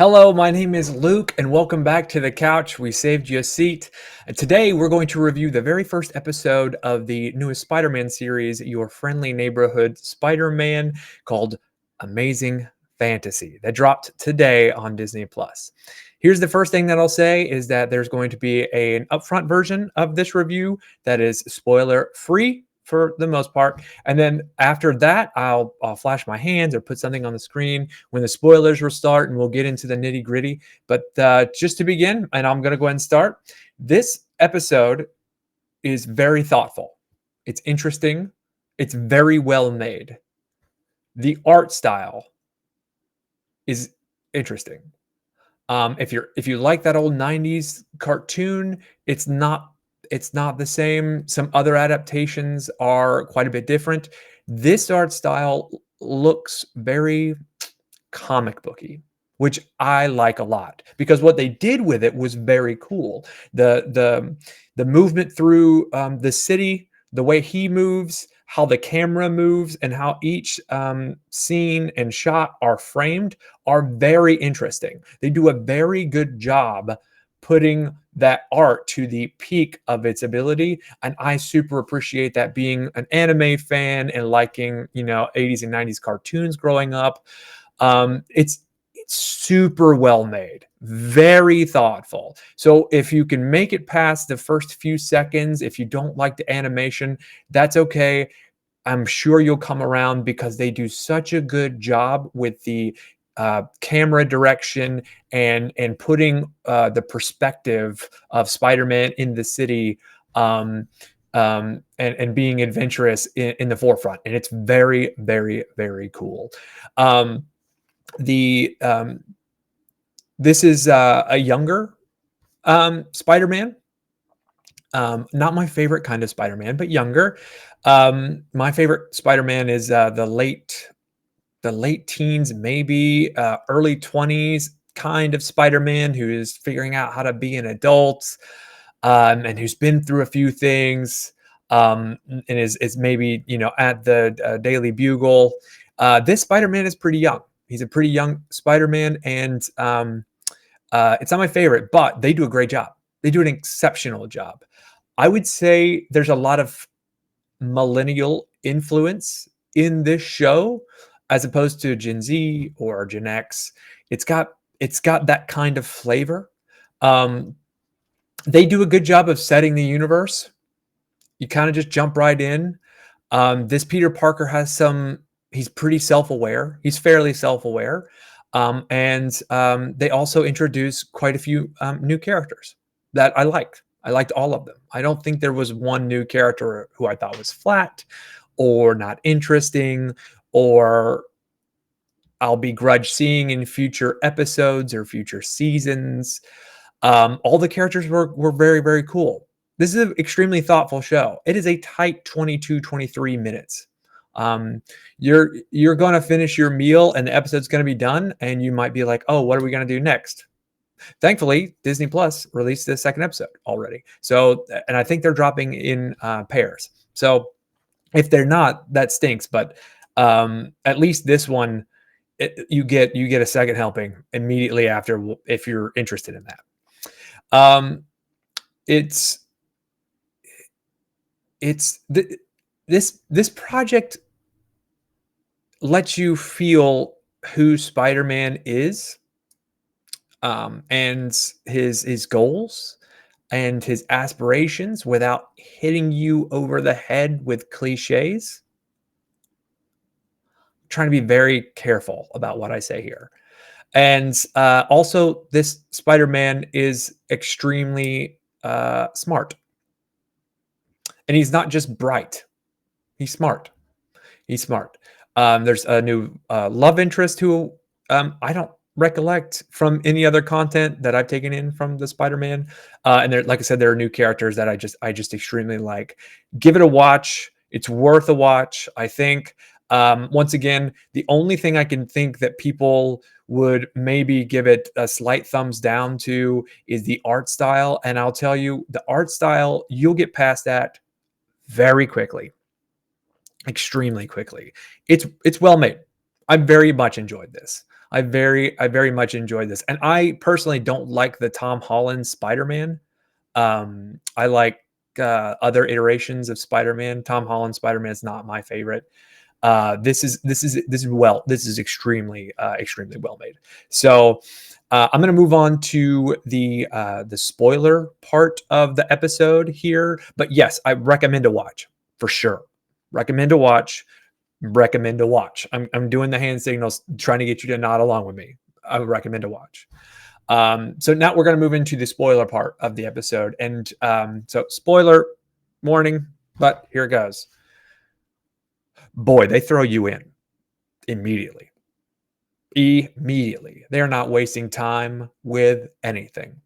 Hello, my name is Luke, and welcome back to the couch. We saved you a seat. And today, we're going to review the very first episode of the newest Spider-Man series, Your Friendly Neighborhood Spider-Man, called Amazing Fantasy, that dropped today on Disney+. Here's the first thing that I'll say is that there's going to be an upfront version of this review that is spoiler-free for the most part. And then after that, I'll flash my hands or put something on the screen when the spoilers will start, and we'll get into the nitty gritty. But just to begin, and I'm going to go ahead and start, this episode is very thoughtful. It's interesting. It's very well made. The art style is interesting. If you like that old 90s cartoon, it's not the same. Some other adaptations are quite a bit different. This art style looks very comic booky, which I like a lot, because what they did with it was very cool. The movement through the city, the way he moves, how the camera moves, and how each scene and shot are framed are very interesting. They do a very good job putting that art to the peak of its ability, and I super appreciate that, being an anime fan and liking 80s and 90s cartoons growing up. It's super well made, very thoughtful. So if you can make it past the first few seconds, if you don't like the animation, that's okay. I'm sure you'll come around, because they do such a good job with the camera direction and putting the perspective of Spider-Man in the city, and being adventurous in the forefront. And it's very, very, very cool. This is a younger Spider-Man. Not my favorite kind of Spider-Man, but younger. My favorite Spider-Man is the late teens, maybe early 20s kind of Spider-Man, who is figuring out how to be an adult, and who's been through a few things, and is maybe at the Daily Bugle. This Spider-Man is pretty young. He's a pretty young Spider-Man, and it's not my favorite, but they do a great job. They do an exceptional job. I would say there's a lot of millennial influence in this show, as opposed to Gen Z or Gen X. It's got that kind of flavor. They do a good job of setting the universe. You kind of just jump right in. This Peter Parker he's pretty self-aware. He's fairly self-aware. And they also introduce quite a few new characters that I liked. I liked all of them. I don't think there was one new character who I thought was flat or not interesting, or I'll begrudge seeing in future episodes or future seasons. All the characters were very, very cool. This is an extremely thoughtful show. It is a tight 23 minutes. You're going to finish your meal and the episode's going to be done, and you might be like, oh, what are we going to do next? Thankfully, Disney Plus released the second episode already. So, and I think they're dropping in pairs. So if they're not, that stinks. But at least this one, you get a second helping immediately after, if you're interested in that. This project lets you feel who Spider-Man is, and his goals and his aspirations, without hitting you over the head with cliches. I'm trying to be very careful about what I say here. And also, this Spider-Man is extremely smart. And he's not just bright. He's smart. He's smart. There's a new love interest who I don't recollect from any other content that I've taken in from the Spider-Man. And there, like I said, there are new characters that I just extremely like. Give it a watch. It's worth a watch, I think. Once again, the only thing I can think that people would maybe give it a slight thumbs down to is the art style. And I'll tell you, the art style, you'll get past that very quickly. Extremely quickly. It's well made. I very much enjoyed this. I very much enjoyed this, and I personally don't like the Tom Holland Spider-Man. I like other iterations of Spider-Man. Tom Holland Spider-Man is not my favorite. This is extremely extremely well made. So I'm going to move on to the spoiler part of the episode here. But yes, I recommend to watch for sure. Recommend to watch. Recommend to watch. I'm doing the hand signals, trying to get you to nod along with me. I would recommend to watch. So now we're going to move into the spoiler part of the episode, and so spoiler warning, but here it goes. Boy, they throw you in immediately. Immediately. They're not wasting time with anything.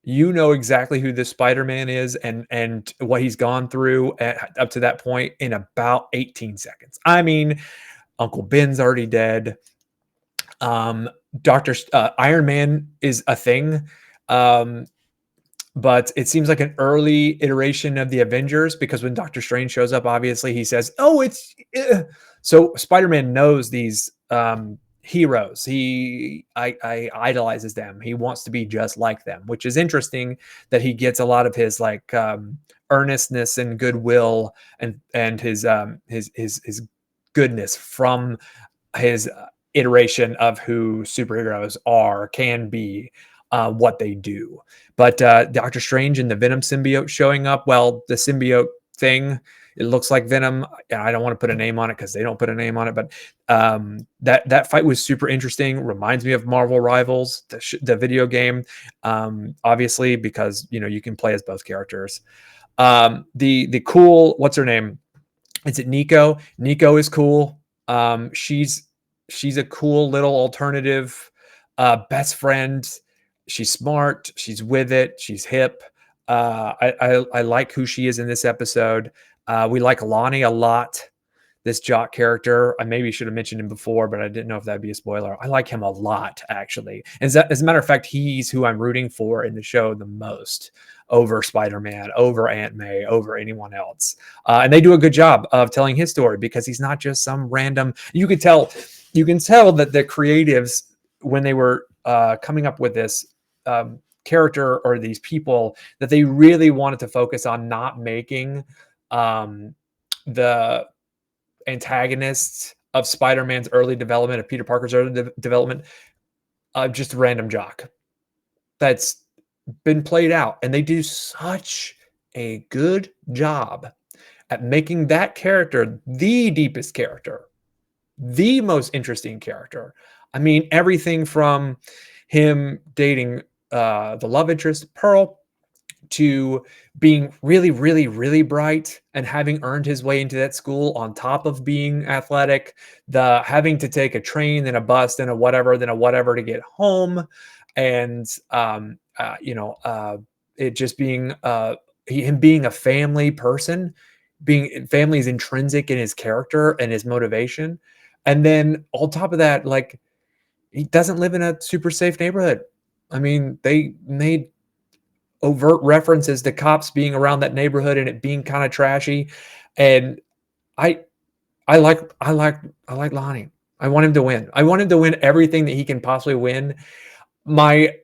You know exactly who this Spider-Man is and what he's gone through up to that point in about 18 seconds. I mean, Uncle Ben's already dead. Doctor Iron Man is a thing. But it seems like an early iteration of the Avengers, because when Doctor Strange shows up, obviously he says, "Oh, it's so." Spider-Man knows these heroes. I idolizes them. He wants to be just like them, which is interesting that he gets a lot of his like earnestness and goodwill and his goodness from his iteration of who superheroes are, can be, what they do. But Doctor Strange and the Venom symbiote showing up, well, the symbiote thing, it looks like Venom. I don't want to put a name on it because they don't put a name on it, but that fight was super interesting. Reminds me of Marvel Rivals, the video game, obviously, because you can play as both characters. The cool, what's her name? Is it Nico? Nico is cool. She's a cool little alternative best friend. She's smart. She's with it. She's hip. I like who she is in this episode. We like Lonnie a lot. This Jock character, I maybe should have mentioned him before, but I didn't know if that'd be a spoiler. I like him a lot, actually. As a matter of fact, he's who I'm rooting for in the show the most, over Spider-Man, over Aunt May, over anyone else. And they do a good job of telling his story, because he's not just some random. You can tell that the creatives, when they were coming up with this character or these people, that they really wanted to focus on not making the antagonists of Spider-Man's early development, of Peter Parker's early development, just a random jock that's been played out. And they do such a good job at making that character the deepest character, the most interesting character. I mean, everything from him dating the love interest, Pearl, to being really, really, really bright and having earned his way into that school on top of being athletic, the having to take a train, then a bus, then a whatever, to get home. And, it just being, him being a family person, being family is intrinsic in his character and his motivation. And then on top of that, like, he doesn't live in a super safe neighborhood. I mean, they made overt references to cops being around that neighborhood and it being kind of trashy. And I I like Lonnie. I want him to win. I want him to win everything that he can possibly win. My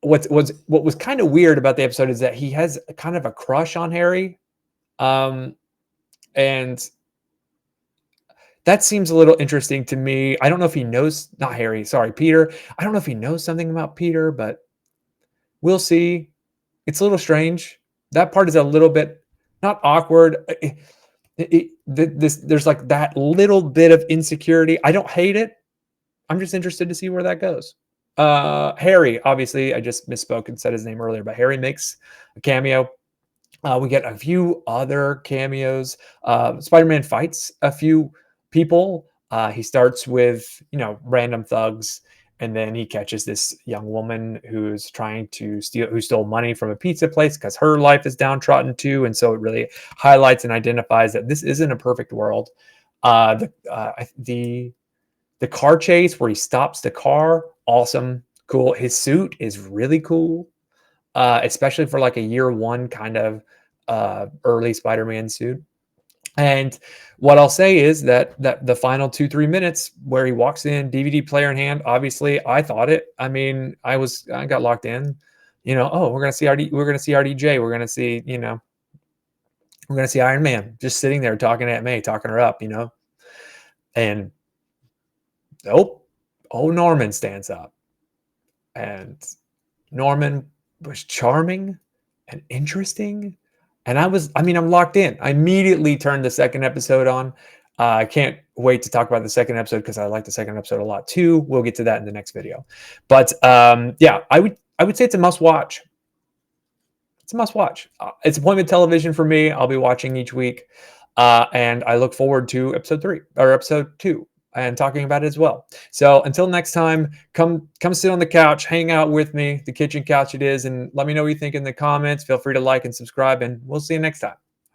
what was kind of weird about the episode is that he has kind of a crush on Harry. Um and that seems a little interesting to me. I don't know if he knows, not Harry, sorry, Peter. I don't know if he knows something about Peter, but we'll see. It's a little strange. That part is a little bit not awkward. There's like that little bit of insecurity. I don't hate it. I'm just interested to see where that goes. Harry, obviously, I just misspoke and said his name earlier, but Harry makes a cameo. We get a few other cameos. Spider-Man fights a few people. He starts with, random thugs, and then he catches this young woman who's trying to who stole money from a pizza place, because her life is downtrodden too. And so it really highlights and identifies that this isn't a perfect world. The car chase where he stops the car, awesome, cool. His suit is really cool, especially for like a year one kind of early Spider-Man suit. And what I'll say is that the final 2-3 minutes where he walks in, DVD player in hand, obviously I thought it. I mean, I got locked in. Oh, we're gonna see RDJ, we're gonna see, we're gonna see Iron Man just sitting there talking to Aunt May, talking her up, and nope. Oh, Norman stands up, and Norman was charming and interesting. And I'm locked in. I immediately turned the second episode on. I can't wait to talk about the second episode because I like the second episode a lot too. We'll get to that in the next video. But yeah, I would say it's a must watch. It's a must watch. It's appointment television for me. I'll be watching each week. And I look forward to episode 3 or episode 2 and talking about it as well. So until next time, come sit on the couch, hang out with me, the kitchen couch it is, and let me know what you think in the comments. Feel free to like and subscribe, and we'll see you next time.